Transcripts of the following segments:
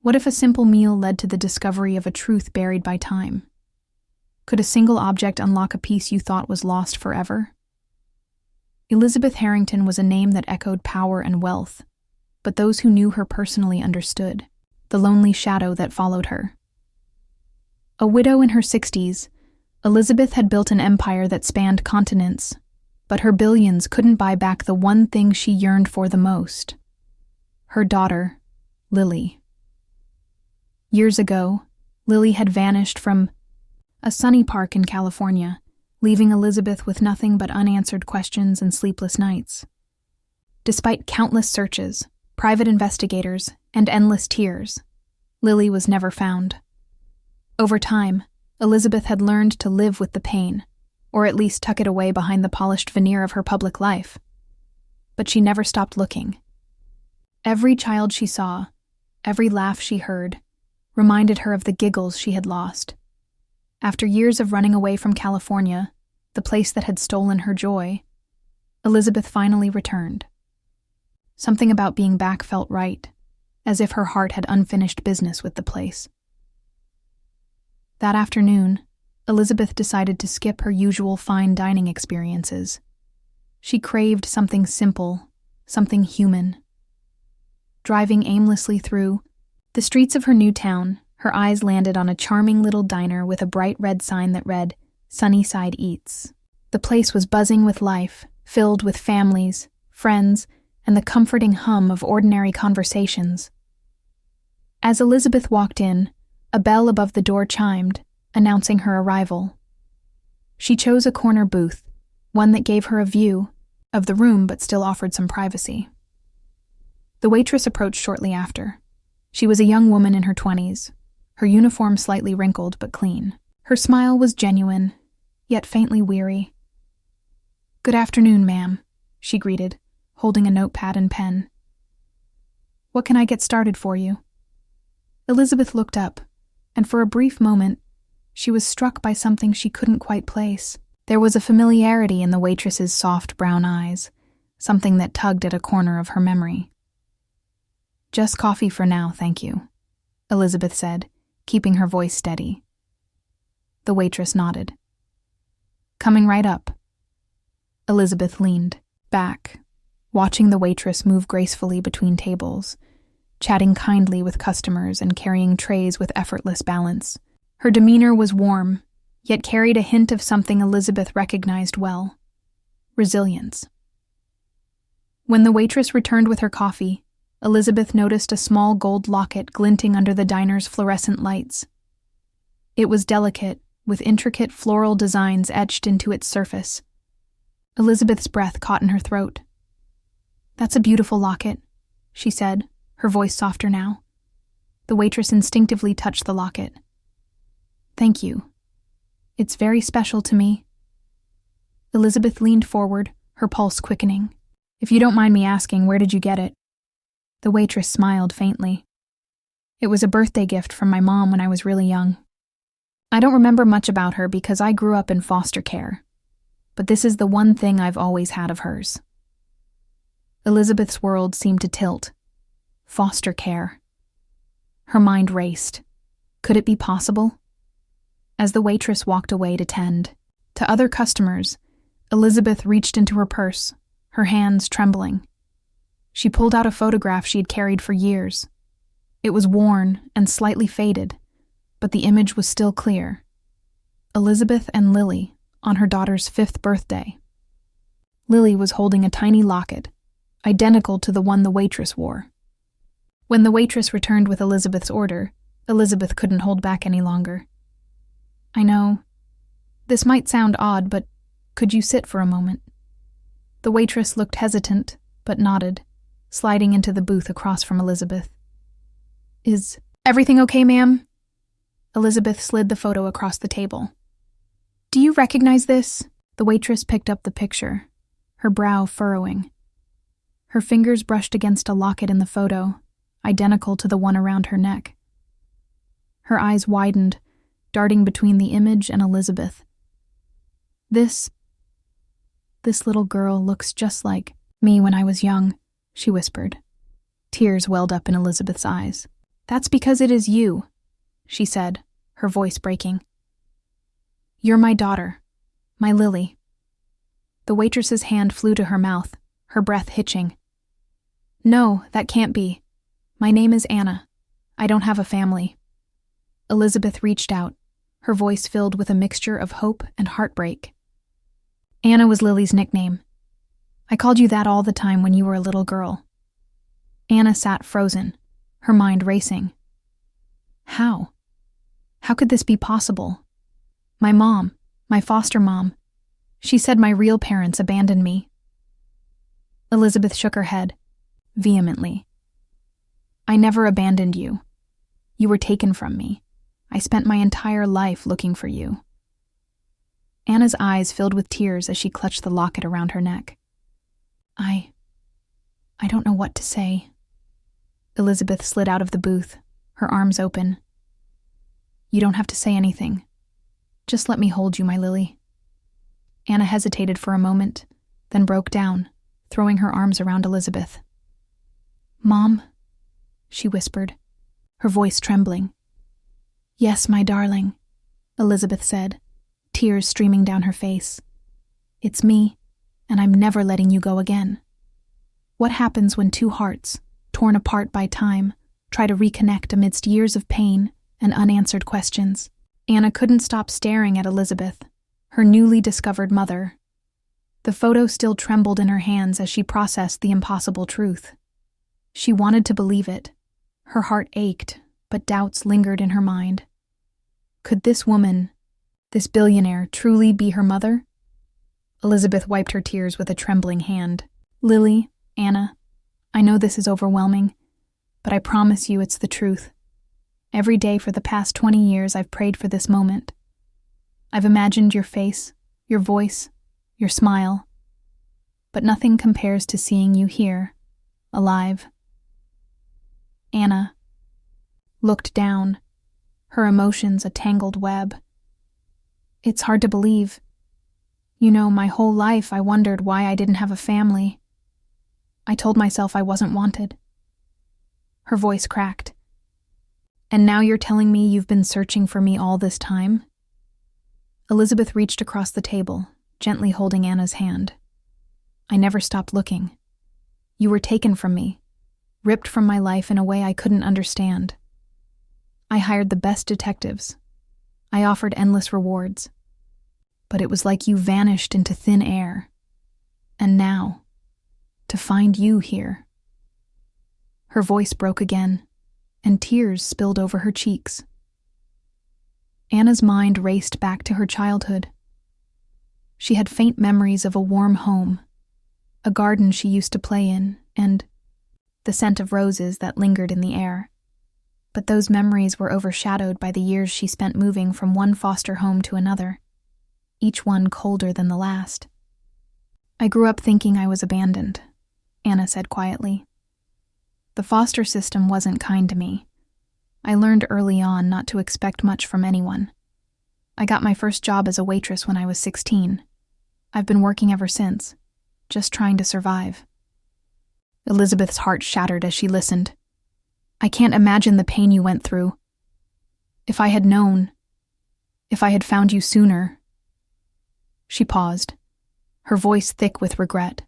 What if a simple meal led to the discovery of a truth buried by time? Could a single object unlock a piece you thought was lost forever? Elizabeth Harrington was a name that echoed power and wealth, but those who knew her personally understood the lonely shadow that followed her. A widow in her 60s, Elizabeth had built an empire that spanned continents, but her billions couldn't buy back the one thing she yearned for the most: her daughter, Lily. Years ago, Lily had vanished from a sunny park in California, leaving Elizabeth with nothing but unanswered questions and sleepless nights. Despite countless searches, private investigators, and endless tears, Lily was never found. Over time, Elizabeth had learned to live with the pain, or at least tuck it away behind the polished veneer of her public life. But she never stopped looking. Every child she saw, every laugh she heard, reminded her of the giggles she had lost. After years of running away from California, the place that had stolen her joy, Elizabeth finally returned. Something about being back felt right, as if her heart had unfinished business with the place. That afternoon, Elizabeth decided to skip her usual fine dining experiences. She craved something simple, something human. Driving aimlessly through the streets of her new town, her eyes landed on a charming little diner with a bright red sign that read, "Sunnyside Eats." The place was buzzing with life, filled with families, friends, and the comforting hum of ordinary conversations. As Elizabeth walked in, a bell above the door chimed, announcing her arrival. She chose a corner booth, one that gave her a view of the room but still offered some privacy. The waitress approached shortly after. She was a young woman in her 20s, her uniform slightly wrinkled but clean. Her smile was genuine, yet faintly weary. "Good afternoon, ma'am," she greeted, holding a notepad and pen. "What can I get started for you?" Elizabeth looked up, and for a brief moment, she was struck by something she couldn't quite place. There was a familiarity in the waitress's soft brown eyes, something that tugged at a corner of her memory. "Just coffee for now, thank you," Elizabeth said, keeping her voice steady. The waitress nodded. "Coming right up." Elizabeth leaned back, watching the waitress move gracefully between tables, chatting kindly with customers and carrying trays with effortless balance. Her demeanor was warm, yet carried a hint of something Elizabeth recognized well: resilience. When the waitress returned with her coffee, Elizabeth noticed a small gold locket glinting under the diner's fluorescent lights. It was delicate, with intricate floral designs etched into its surface. Elizabeth's breath caught in her throat. "That's a beautiful locket," she said, her voice softer now. The waitress instinctively touched the locket. "Thank you. It's very special to me." Elizabeth leaned forward, her pulse quickening. "If you don't mind me asking, where did you get it?" The waitress smiled faintly. "It was a birthday gift from my mom when I was really young. I don't remember much about her because I grew up in foster care, but this is the one thing I've always had of hers." Elizabeth's world seemed to tilt. Foster care. Her mind raced. Could it be possible? As the waitress walked away to tend to other customers, Elizabeth reached into her purse, her hands trembling. She pulled out a photograph she had carried for years. It was worn and slightly faded, but the image was still clear. Elizabeth and Lily on her daughter's 5th birthday. Lily was holding a tiny locket, identical to the one the waitress wore. When the waitress returned with Elizabeth's order, Elizabeth couldn't hold back any longer. "I know. This might sound odd, but could you sit for a moment?" The waitress looked hesitant, but nodded, sliding into the booth across from Elizabeth. "Is everything okay, ma'am?" Elizabeth slid the photo across the table. "Do you recognize this?" The waitress picked up the picture, her brow furrowing. Her fingers brushed against a locket in the photo, identical to the one around her neck. Her eyes widened, darting between the image and Elizabeth. This little girl looks just like me when I was young," she whispered. Tears welled up in Elizabeth's eyes. That's because it is you, she said, her voice breaking. You're my daughter, my Lily. The waitress's hand flew to her mouth, her breath hitching. No, that can't be. My name is Anna. I don't have a family. Elizabeth reached out, her voice filled with a mixture of hope and heartbreak. Anna was Lily's nickname. I called you that all the time when you were a little girl. Anna sat frozen, her mind racing. How? How could this be possible? My mom, my foster mom, she said my real parents abandoned me. Elizabeth shook her head, vehemently. I never abandoned you. You were taken from me. I spent my entire life looking for you. Anna's eyes filled with tears as she clutched the locket around her neck. I don't know what to say. Elizabeth slid out of the booth, her arms open. You don't have to say anything. Just let me hold you, my Lily. Anna hesitated for a moment, then broke down, throwing her arms around Elizabeth. Mom, she whispered, her voice trembling. Yes, my darling, Elizabeth said, tears streaming down her face. It's me, and I'm never letting you go again. What happens when two hearts, torn apart by time, try to reconnect amidst years of pain and unanswered questions? Anna couldn't stop staring at Elizabeth, her newly discovered mother. The photo still trembled in her hands as she processed the impossible truth. She wanted to believe it. Her heart ached, but doubts lingered in her mind. Could this woman, this billionaire, truly be her mother? Elizabeth wiped her tears with a trembling hand. Lily, Anna, I know this is overwhelming, but I promise you it's the truth. Every day for the past 20 years I've prayed for this moment. I've imagined your face, your voice, your smile, but nothing compares to seeing you here, alive. Anna looked down, her emotions a tangled web. It's hard to believe. You know, my whole life I wondered why I didn't have a family. I told myself I wasn't wanted. Her voice cracked. And now you're telling me you've been searching for me all this time? Elizabeth reached across the table, gently holding Anna's hand. I never stopped looking. You were taken from me, ripped from my life in a way I couldn't understand. I hired the best detectives. I offered endless rewards. But it was like you vanished into thin air. And now, to find you here. Her voice broke again, and tears spilled over her cheeks. Anna's mind raced back to her childhood. She had faint memories of a warm home, a garden she used to play in, and the scent of roses that lingered in the air. But those memories were overshadowed by the years she spent moving from one foster home to another, each one colder than the last. I grew up thinking I was abandoned, Anna said quietly. The foster system wasn't kind to me. I learned early on not to expect much from anyone. I got my first job as a waitress when I was 16. I've been working ever since, just trying to survive. Elizabeth's heart shattered as she listened. I can't imagine the pain you went through. If I had known, if I had found you sooner. She paused, her voice thick with regret.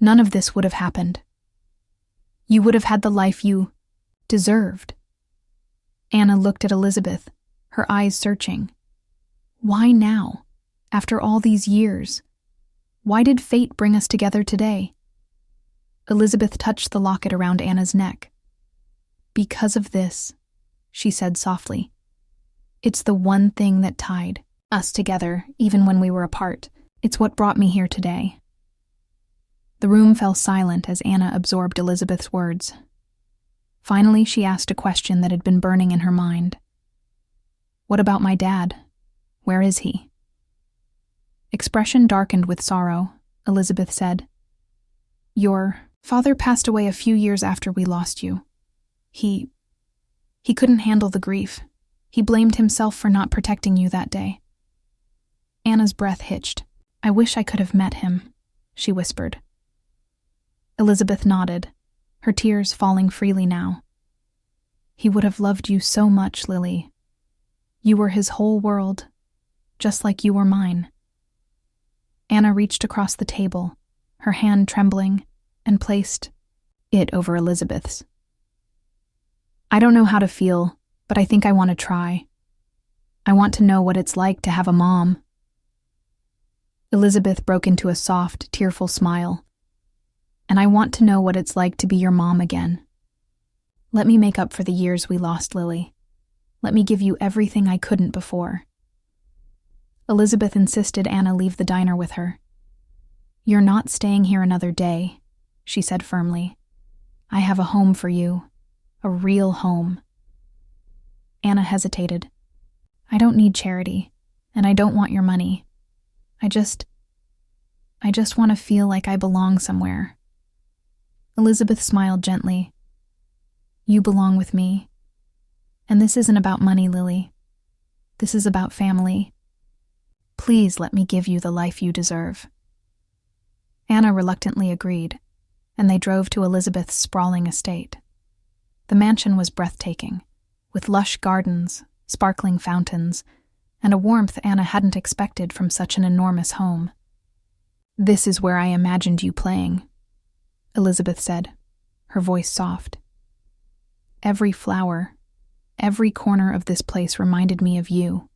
None of this would have happened. You would have had the life you deserved. Anna looked at Elizabeth, her eyes searching. Why now, after all these years? Why did fate bring us together today? Elizabeth touched the locket around Anna's neck. Because of this, she said softly. It's the one thing that tied us together, even when we were apart. It's what brought me here today. The room fell silent as Anna absorbed Elizabeth's words. Finally, she asked a question that had been burning in her mind. What about my dad? Where is he? Expression darkened with sorrow, Elizabeth said. Your father passed away a few years after we lost you. He couldn't handle the grief. He blamed himself for not protecting you that day. Anna's breath hitched. I wish I could have met him, she whispered. Elizabeth nodded, her tears falling freely now. He would have loved you so much, Lily. You were his whole world, just like you were mine. Anna reached across the table, her hand trembling, and placed it over Elizabeth's. I don't know how to feel, but I think I want to try. I want to know what it's like to have a mom. Elizabeth broke into a soft, tearful smile. And I want to know what it's like to be your mom again. Let me make up for the years we lost, Lily. Let me give you everything I couldn't before. Elizabeth insisted Anna leave the diner with her. You're not staying here another day, she said firmly. I have a home for you, a real home. Anna hesitated. I don't need charity, and I don't want your money. I just want to feel like I belong somewhere. Elizabeth smiled gently. You belong with me. And this isn't about money, Lily. This is about family. Please let me give you the life you deserve. Anna reluctantly agreed, and they drove to Elizabeth's sprawling estate. The mansion was breathtaking, with lush gardens, sparkling fountains, and a warmth Anna hadn't expected from such an enormous home. This is where I imagined you playing, Elizabeth said, her voice soft. Every flower, every corner of this place reminded me of you.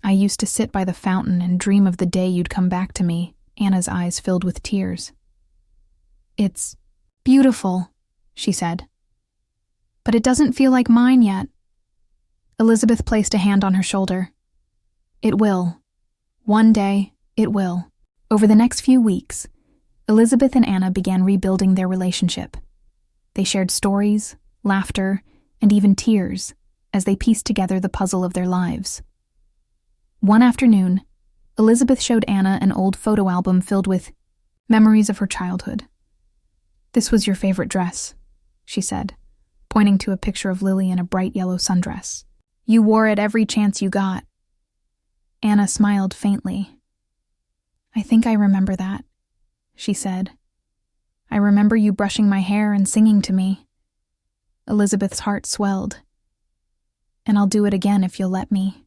I used to sit by the fountain and dream of the day you'd come back to me, Anna's eyes filled with tears. It's beautiful, she said. But it doesn't feel like mine yet. Elizabeth placed a hand on her shoulder. It will. One day, it will. Over the next few weeks, Elizabeth and Anna began rebuilding their relationship. They shared stories, laughter, and even tears as they pieced together the puzzle of their lives. One afternoon, Elizabeth showed Anna an old photo album filled with memories of her childhood. This was your favorite dress, she said, pointing to a picture of Lily in a bright yellow sundress. You wore it every chance you got. Anna smiled faintly. I think I remember that, she said. I remember you brushing my hair and singing to me. Elizabeth's heart swelled. And I'll do it again if you'll let me,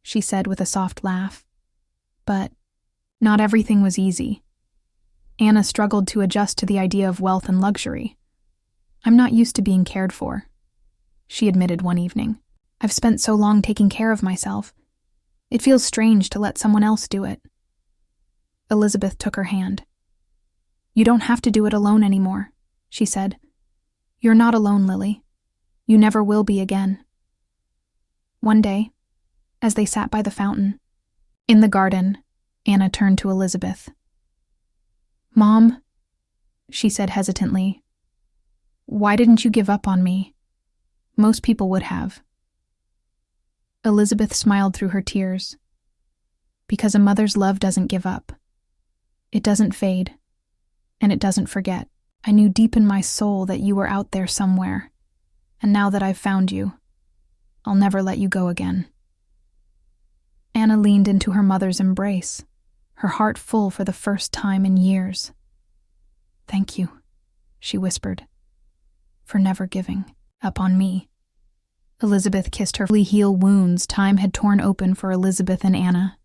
she said with a soft laugh. But not everything was easy. Anna struggled to adjust to the idea of wealth and luxury. I'm not used to being cared for, she admitted one evening. I've spent so long taking care of myself. It feels strange to let someone else do it. Elizabeth took her hand. You don't have to do it alone anymore, she said. You're not alone, Lily. You never will be again. One day, as they sat by the fountain, in the garden, Anna turned to Elizabeth. Mom, she said hesitantly, why didn't you give up on me? Most people would have. Elizabeth smiled through her tears. Because a mother's love doesn't give up. It doesn't fade, and it doesn't forget. I knew deep in my soul that you were out there somewhere, and now that I've found you, I'll never let you go again. Anna leaned into her mother's embrace, her heart full for the first time in years. Thank you, she whispered, for never giving up on me. Elizabeth kissed her heel wounds time had torn open for Elizabeth and Anna.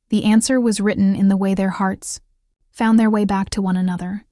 The answer was written in the way their hearts found their way back to one another.